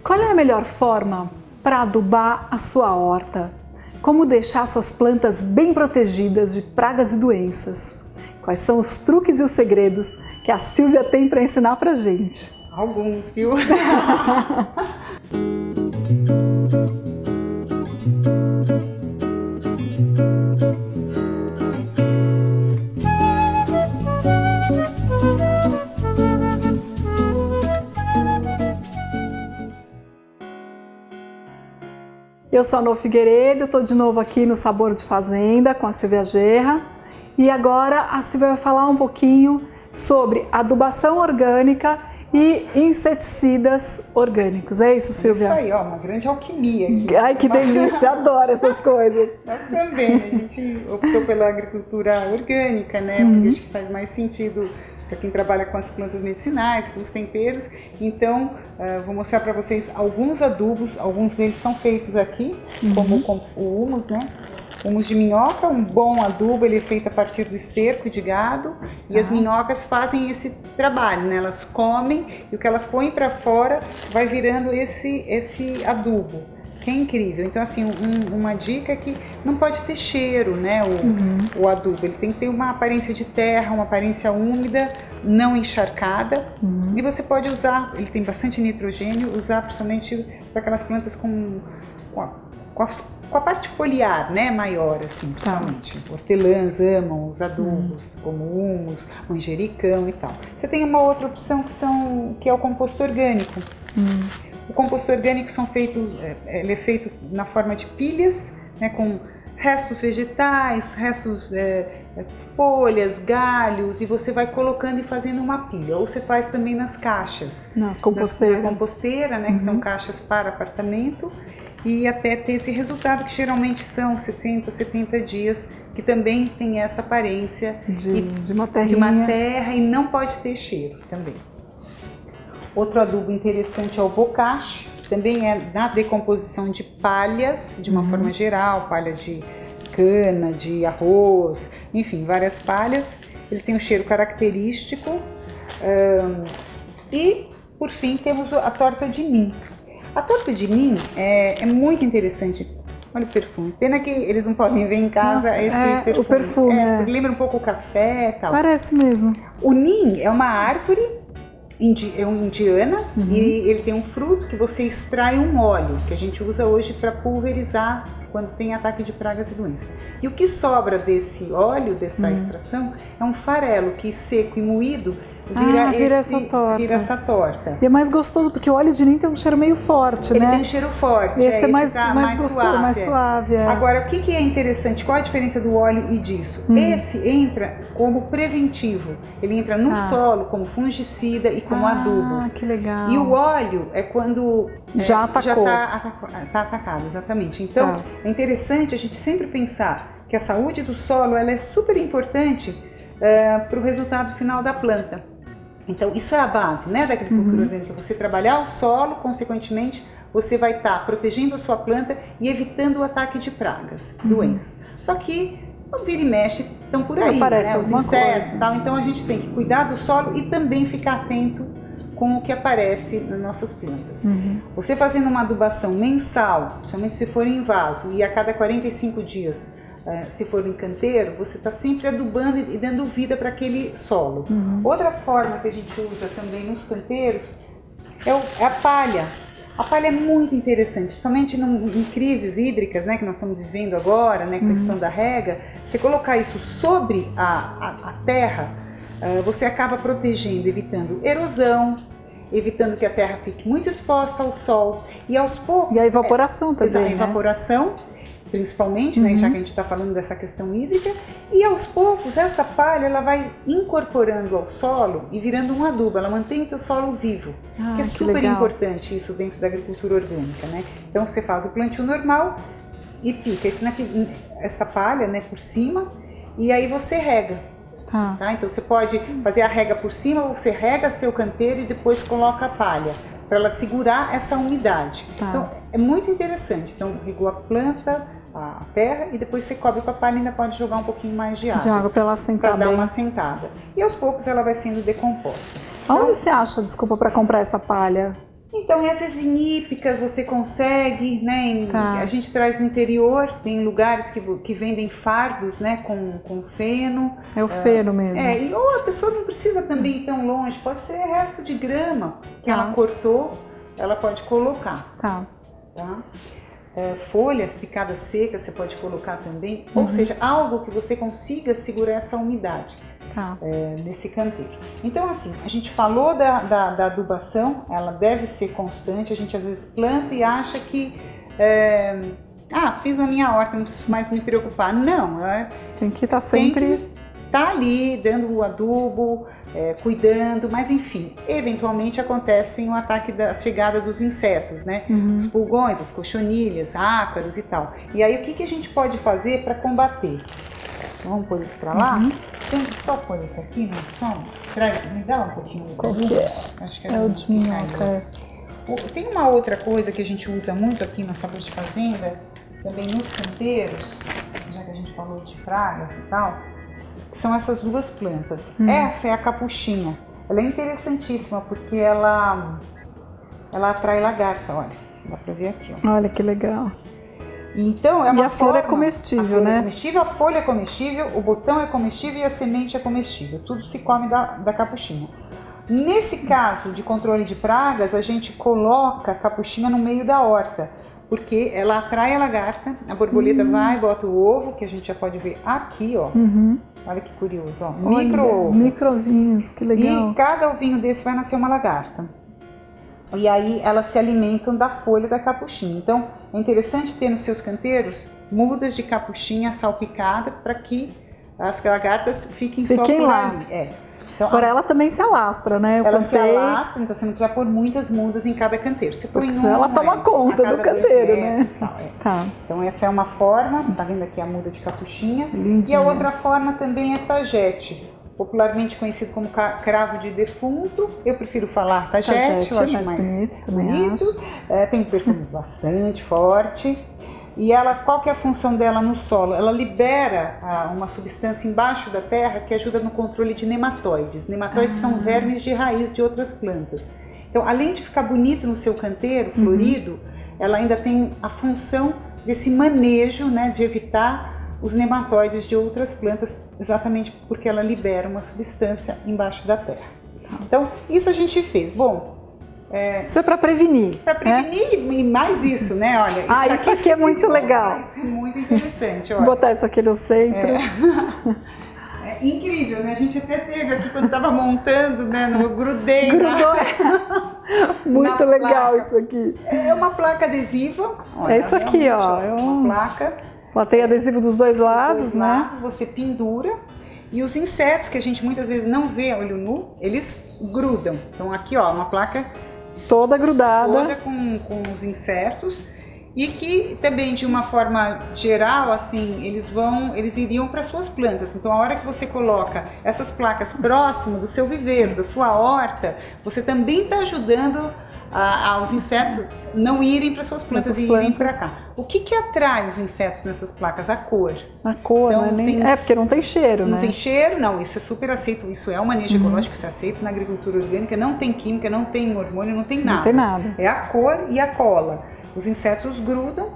Qual é a melhor forma para adubar a sua horta? Como deixar suas plantas bem protegidas de pragas e doenças? Quais são os truques e os segredos que a Silvia tem para ensinar para gente? Alguns, viu? Eu sou a Nô Figueiredo, estou de novo aqui no Sabor de Fazenda com a Silvia Gerra. E agora a Silvia vai falar um pouquinho sobre adubação orgânica e inseticidas orgânicos. É isso, Silvia? É isso aí, ó, uma grande alquimia aqui. Ai, que delícia, adoro essas coisas. Nós também, a gente optou pela agricultura orgânica, né? Porque acho que faz mais sentido para quem trabalha com as plantas medicinais, com os temperos. Então, vou mostrar para vocês alguns adubos, alguns deles são feitos aqui, como o humus, né? Humus de minhoca, um bom adubo, ele é feito a partir do esterco de gado e as minhocas fazem esse trabalho, né? Elas comem e o que elas põem para fora vai virando esse adubo, que é incrível. Então, assim, uma dica é que não pode ter cheiro, né? O adubo, ele tem que ter uma aparência de terra, uma aparência úmida, não encharcada. E você pode usar, ele tem bastante nitrogênio, usar principalmente para aquelas plantas com a parte foliar, né, maior, assim, principalmente. Hortelãs amam os adubos, como humus, manjericão e tal. Você tem uma outra opção que é o composto orgânico. O composto orgânico ele é feito na forma de pilhas, né, com restos vegetais, restos folhas, galhos, e você vai colocando e fazendo uma pilha. Ou você faz também nas caixas. Na composteira. Na composteira, né, que são caixas para apartamento. E até ter esse resultado, que geralmente são 60, 70 dias, que também tem essa aparência de uma terra e não pode ter cheiro também. Outro adubo interessante é o bocache, que também é na decomposição de palhas, de uma forma geral, palha de cana, de arroz, enfim, várias palhas. Ele tem um cheiro característico. E, por fim, temos a torta de nim. A torta de nim é muito interessante. Olha o perfume. Pena que eles não podem ver em casa. Nossa, perfume. O perfume. Lembra um pouco o café e tal. Parece mesmo. O nim é uma árvore indiana e ele tem um fruto que você extrai um óleo, que a gente usa hoje para pulverizar quando tem ataque de pragas e doenças. E o que sobra desse óleo, dessa extração, é um farelo que seco e moído vira essa torta. E é mais gostoso, porque o óleo de nim tem um cheiro meio forte, né? Ele tem um cheiro forte. Esse é mais gostoso, mais suave. Agora, o que é interessante? Qual a diferença do óleo e disso? Esse entra como preventivo. Ele entra no solo como fungicida e como adubo. Ah, que legal. E o óleo é quando já atacou. Tá atacado, exatamente. Então, é interessante a gente sempre pensar que a saúde do solo ela é super importante para o resultado final da planta. Então, isso é a base, né, da agricultura orgânica. Você trabalhar o solo, consequentemente, você vai estar protegendo a sua planta e evitando o ataque de pragas, doenças. Só que, vira e mexe, estão por aí, né, os insetos e tal. Então, a gente tem que cuidar do solo e também ficar atento com o que aparece nas nossas plantas. Você fazendo uma adubação mensal, principalmente se for em vaso, e a cada 45 dias, se for em canteiro, você está sempre adubando e dando vida para aquele solo. Outra forma que a gente usa também nos canteiros é a palha. A palha é muito interessante, principalmente em crises hídricas, né, que nós estamos vivendo agora, né, com a questão da rega. Você colocar isso sobre a terra, você acaba protegendo, evitando erosão, evitando que a terra fique muito exposta ao sol e aos poucos... E a evaporação também, a evaporação, principalmente, né, já que a gente está falando dessa questão hídrica, e aos poucos essa palha ela vai incorporando ao solo e virando um adubo, ela mantém o teu solo vivo, que é super importante isso dentro da agricultura orgânica, né? Então você faz o plantio normal e pica essa palha, né, por cima, e aí você rega. Tá? Então você pode fazer a rega por cima, ou você rega seu canteiro e depois coloca a palha, para ela segurar essa umidade. Então é muito interessante. Então regou a planta, a terra, e depois você cobre com a palha e ainda pode jogar um pouquinho mais de água para ela assentar bem. Para dar uma assentada. E aos poucos ela vai sendo decomposta. Onde você acha, desculpa, para comprar essa palha? Então, e às vezes em hípicas você consegue, né? Tá. A gente traz no interior, tem lugares que vendem fardos, né? Com feno. É o feno mesmo. Ou a pessoa não precisa também ir tão longe, pode ser resto de grama que ela cortou, ela pode colocar. Tá. Tá? Folhas picadas secas você pode colocar também, ou seja, algo que você consiga segurar essa umidade. Tá. Nesse canteiro. Então, assim, a gente falou da adubação, ela deve ser constante. A gente às vezes planta e acha que fiz a minha horta, não preciso mais me preocupar. Não, tem que estar sempre tá ali dando o adubo, cuidando, mas enfim, eventualmente acontece o ataque da chegada dos insetos, né? Os pulgões, as cochonilhas, ácaros e tal. E aí o que a gente pode fazer para combater? Vamos pôr isso para lá? Tem só pôr esse aqui no chão? Me dá um pouquinho do Qual que é? Acho que É o de minhoca. Tem uma outra coisa que a gente usa muito aqui na Sabor de Fazenda, também nos canteiros, já que a gente falou de pragas e tal, são essas duas plantas. Essa é a capuchinha. Ela é interessantíssima porque ela atrai lagarta, olha. Dá pra ver aqui, ó. Olha que legal. Então, e a flor é comestível, né? A folha é comestível, o botão é comestível e a semente é comestível. Tudo se come da capuchinha. Nesse caso de controle de pragas, a gente coloca a capuchinha no meio da horta, porque ela atrai a lagarta, a borboleta vai, bota o ovo, que a gente já pode ver aqui, ó. Olha que curioso, ó. Micro-ovo. Micro-ovinhos, que legal. E cada ovinho desse vai nascer uma lagarta. E aí elas se alimentam da folha da capuchinha. Então é interessante ter nos seus canteiros mudas de capuchinha salpicada para que as lagartas fiquem só por lá. Ali. Então, agora ela também se alastra, né? Ela se alastra, então você não precisa pôr muitas mudas em cada canteiro. Você põe senão ela toma conta do canteiro, metros, né? Tá. Então essa é uma forma, tá vendo aqui a muda de capuchinha? Lindinha. E a outra forma também é tagete, popularmente conhecido como cravo de defunto. Eu prefiro falar tagete, eu acho mais bonito. Tem um perfume bastante forte. E ela, qual que é a função dela no solo? Ela libera uma substância embaixo da terra que ajuda no controle de nematóides. Nematóides são vermes de raiz de outras plantas. Então, além de ficar bonito no seu canteiro, florido, ela ainda tem a função desse manejo, né, de evitar os nematóides de outras plantas, exatamente porque ela libera uma substância embaixo da terra. Então, isso a gente fez. Bom, isso é para prevenir. Para prevenir, né? E mais isso, né? Olha, isso aqui é muito legal. Isso é muito interessante. Olha. Vou botar isso aqui no centro. É incrível, né? A gente até teve aqui quando estava montando, né? Grudei. Grudou. Muito legal isso aqui. É uma placa adesiva. Olha, é isso aqui, ó. É uma placa. Ela tem adesivo dos dois lados, né? Você pendura. E os insetos, que a gente muitas vezes não vê a olho nu, eles grudam. Então aqui, ó, uma placa toda grudada. Toda com os insetos. E que também, de uma forma geral, assim, eles iriam para suas plantas. Então, a hora que você coloca essas placas próximo do seu viveiro, da sua horta, você também está ajudando aos insetos não irem para suas plantas e irem para cá. O que atrai os insetos nessas placas? A cor. A cor, então, não é porque não tem cheiro, não né? Não tem cheiro, não. Isso é super aceito. Isso é um manejo ecológico, isso é aceito na agricultura orgânica. Não tem química, não tem hormônio, não tem nada. Não tem nada. É a cor e a cola. Os insetos grudam.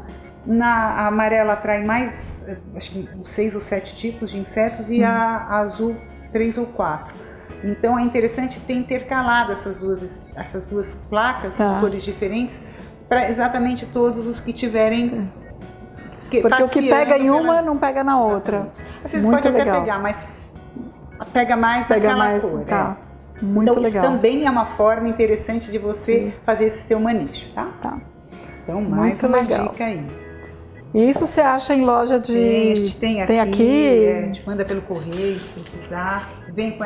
A amarela atrai mais, acho que 6 ou 7 tipos de insetos e a azul 3 ou 4. Então é interessante ter intercalado essas duas placas com cores diferentes para exatamente todos os que tiverem. Porque o que pega em uma não pega na outra. Às vezes pode até pegar, mas pega mais daquela cor. Tá. Muito então legal. Isso também é uma forma interessante de você fazer esse seu manejo, tá? Tá. Então mais uma dica aí. E isso você acha em loja de... Tem, a gente tem aqui. A gente manda pelo correio se precisar. Vem com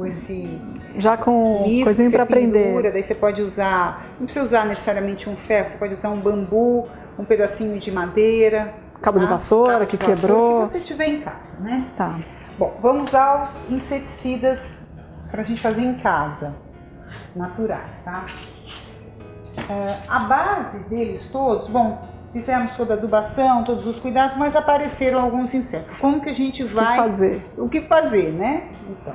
esse... Já com coisinha para prender. Daí você pode usar... Não precisa usar necessariamente um ferro. Você pode usar um bambu, um pedacinho de madeira. Cabo de vassoura que quebrou. O que você tiver em casa, né? Tá. Bom, vamos aos inseticidas para a gente fazer em casa. Naturais, tá? A base deles todos... Bom, fizemos toda a adubação, todos os cuidados, mas apareceram alguns insetos. Como que a gente vai... O que fazer? O que fazer, né? Então,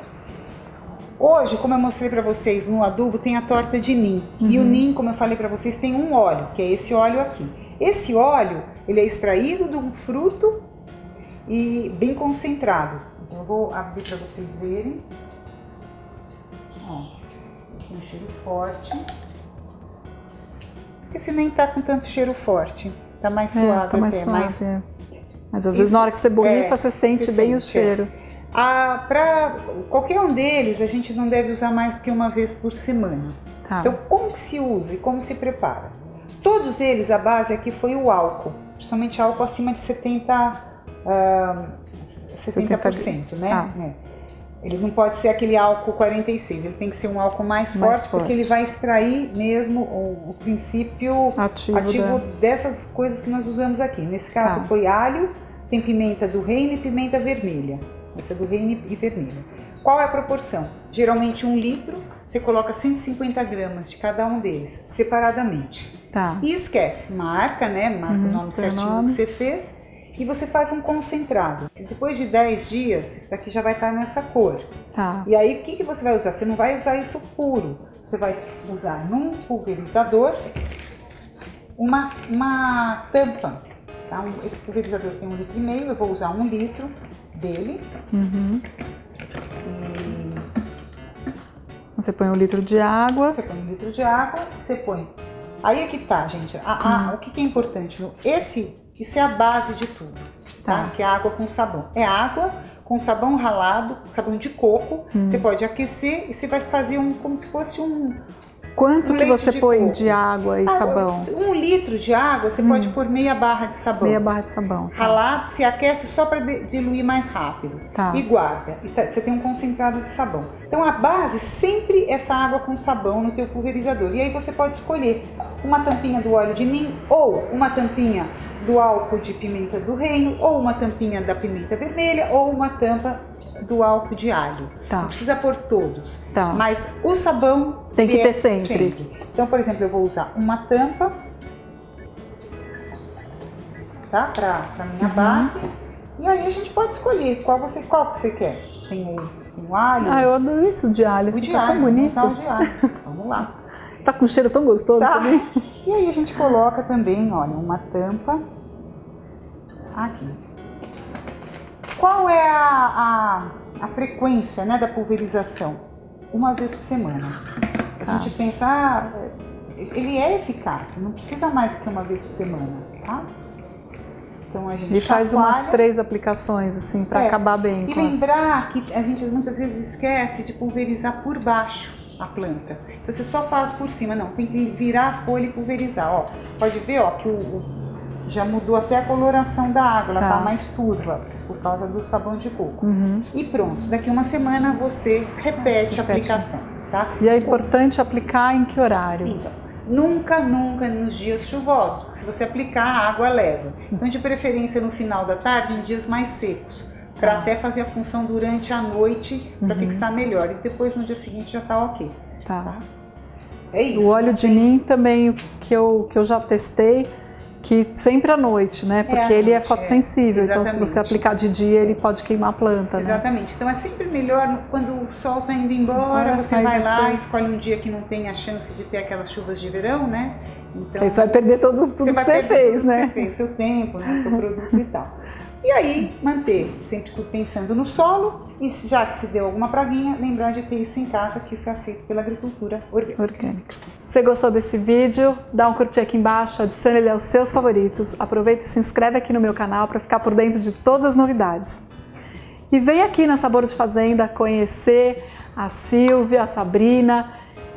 Hoje, como eu mostrei para vocês no adubo, tem a torta de nim. E o nim, como eu falei para vocês, tem um óleo, que é esse óleo aqui. Esse óleo, ele é extraído de um fruto e bem concentrado. Então eu vou abrir para vocês verem. Ó, tem um cheiro forte. Esse nem tá com tanto cheiro forte. Tá mais suave tá mais até. suave, mas às vezes na hora que você borrifa, você sente bem o cheiro. Para qualquer um deles, a gente não deve usar mais do que uma vez por semana. Tá. Então, como que se usa e como se prepara? Todos eles, a base aqui foi o álcool, principalmente álcool acima de 70%, né? Ah. Ele não pode ser aquele álcool 46, ele tem que ser um álcool mais forte, porque ele vai extrair mesmo o princípio ativo dessas coisas que nós usamos aqui. Nesse caso foi alho, tem pimenta do reino e pimenta vermelha. Essa é do reino e vermelha. Qual é a proporção? Geralmente 1 litro, você coloca 150 gramas de cada um deles, separadamente. Tá. E esquece, marca, né? Marca o nome certinho que você fez e você faz um concentrado. Depois de 10 dias, isso daqui já vai estar nessa cor. Tá. E aí, o que você vai usar? Você não vai usar isso puro. Você vai usar num pulverizador uma tampa. Tá? Esse pulverizador tem 1,5 litro, eu vou usar 1 litro dele. E você põe 1 litro de água. Você põe 1 litro de água, você põe. Aí é que tá, gente. O que é importante? Isso é a base de tudo, tá? Que é água com sabão. É água com sabão ralado, sabão de coco. Você pode aquecer e você vai fazer como se fosse Quanto que você põe de água e sabão? 1 litro de água, você pode pôr meia barra de sabão. Meia barra de sabão. Ralado, se aquece só para diluir mais rápido. E guarda. Você tem um concentrado de sabão. Então a base sempre é essa água com sabão no teu pulverizador. E aí você pode escolher uma tampinha do óleo de nim ou uma tampinha do álcool de pimenta do reino ou uma tampinha da pimenta vermelha ou uma tampa do álcool de alho. Não precisa pôr todos, mas o sabão tem que ter sempre. Então, por exemplo, eu vou usar uma tampa, tá? Para minha base. E aí a gente pode escolher qual que você quer. Tem o alho. Eu adoro isso de alho. O de alho, tão bonito. Vamos usar o de alho. Vamos lá. Tá com um cheiro tão gostoso também. E aí a gente coloca também, olha, uma tampa aqui. Qual é a frequência, né, da pulverização? 1 vez por semana. A gente pensa, ele é eficaz, não precisa mais do que 1 vez por semana, tá? Então a gente faz umas 3 aplicações assim para acabar bem. E lembrar que a gente muitas vezes esquece de pulverizar por baixo a planta. Então você só faz por cima, não, tem que virar a folha e pulverizar. Ó, pode ver, ó, que já mudou até a coloração da água, ela tá mais turva, por causa do sabão de coco. E pronto, daqui 1 semana você repete a aplicação, tá? E é importante aplicar em que horário? Então, nunca nos dias chuvosos, porque se você aplicar, a água leva. Então, de preferência no final da tarde, em dias mais secos, para até fazer a função durante a noite, para fixar melhor. E depois, no dia seguinte, já tá ok. Tá? É isso. O óleo de nim também, que eu já testei, que sempre à noite, né? Porque ele é fotossensível, então se você aplicar de dia, ele pode queimar a planta, Exatamente. Então é sempre melhor quando o sol tá indo embora, você vai lá, escolhe um dia que não tem a chance de ter aquelas chuvas de verão, né? Então aí você vai perder tudo que você fez, né? Você fez, seu tempo, né? Seu produto e tal. E aí, manter, sempre pensando no solo, e já que se deu alguma praguinha, lembrar de ter isso em casa, que isso é aceito pela agricultura orgânica. Se você gostou desse vídeo, dá um curtir aqui embaixo, adicione ele aos seus favoritos, aproveita e se inscreve aqui no meu canal para ficar por dentro de todas as novidades. E vem aqui na Sabor de Fazenda conhecer a Silvia, a Sabrina,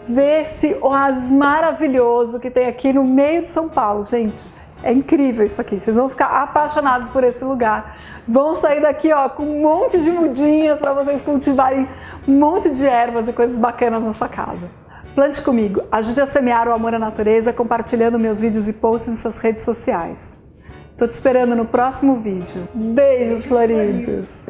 ver esse oásis maravilhoso que tem aqui no meio de São Paulo, gente. É incrível isso aqui, vocês vão ficar apaixonados por esse lugar. Vão sair daqui ó, com um monte de mudinhas para vocês cultivarem um monte de ervas e coisas bacanas na sua casa. Plante comigo, ajude a semear o amor à natureza compartilhando meus vídeos e posts nas suas redes sociais. Tô te esperando no próximo vídeo. Beijos floridos!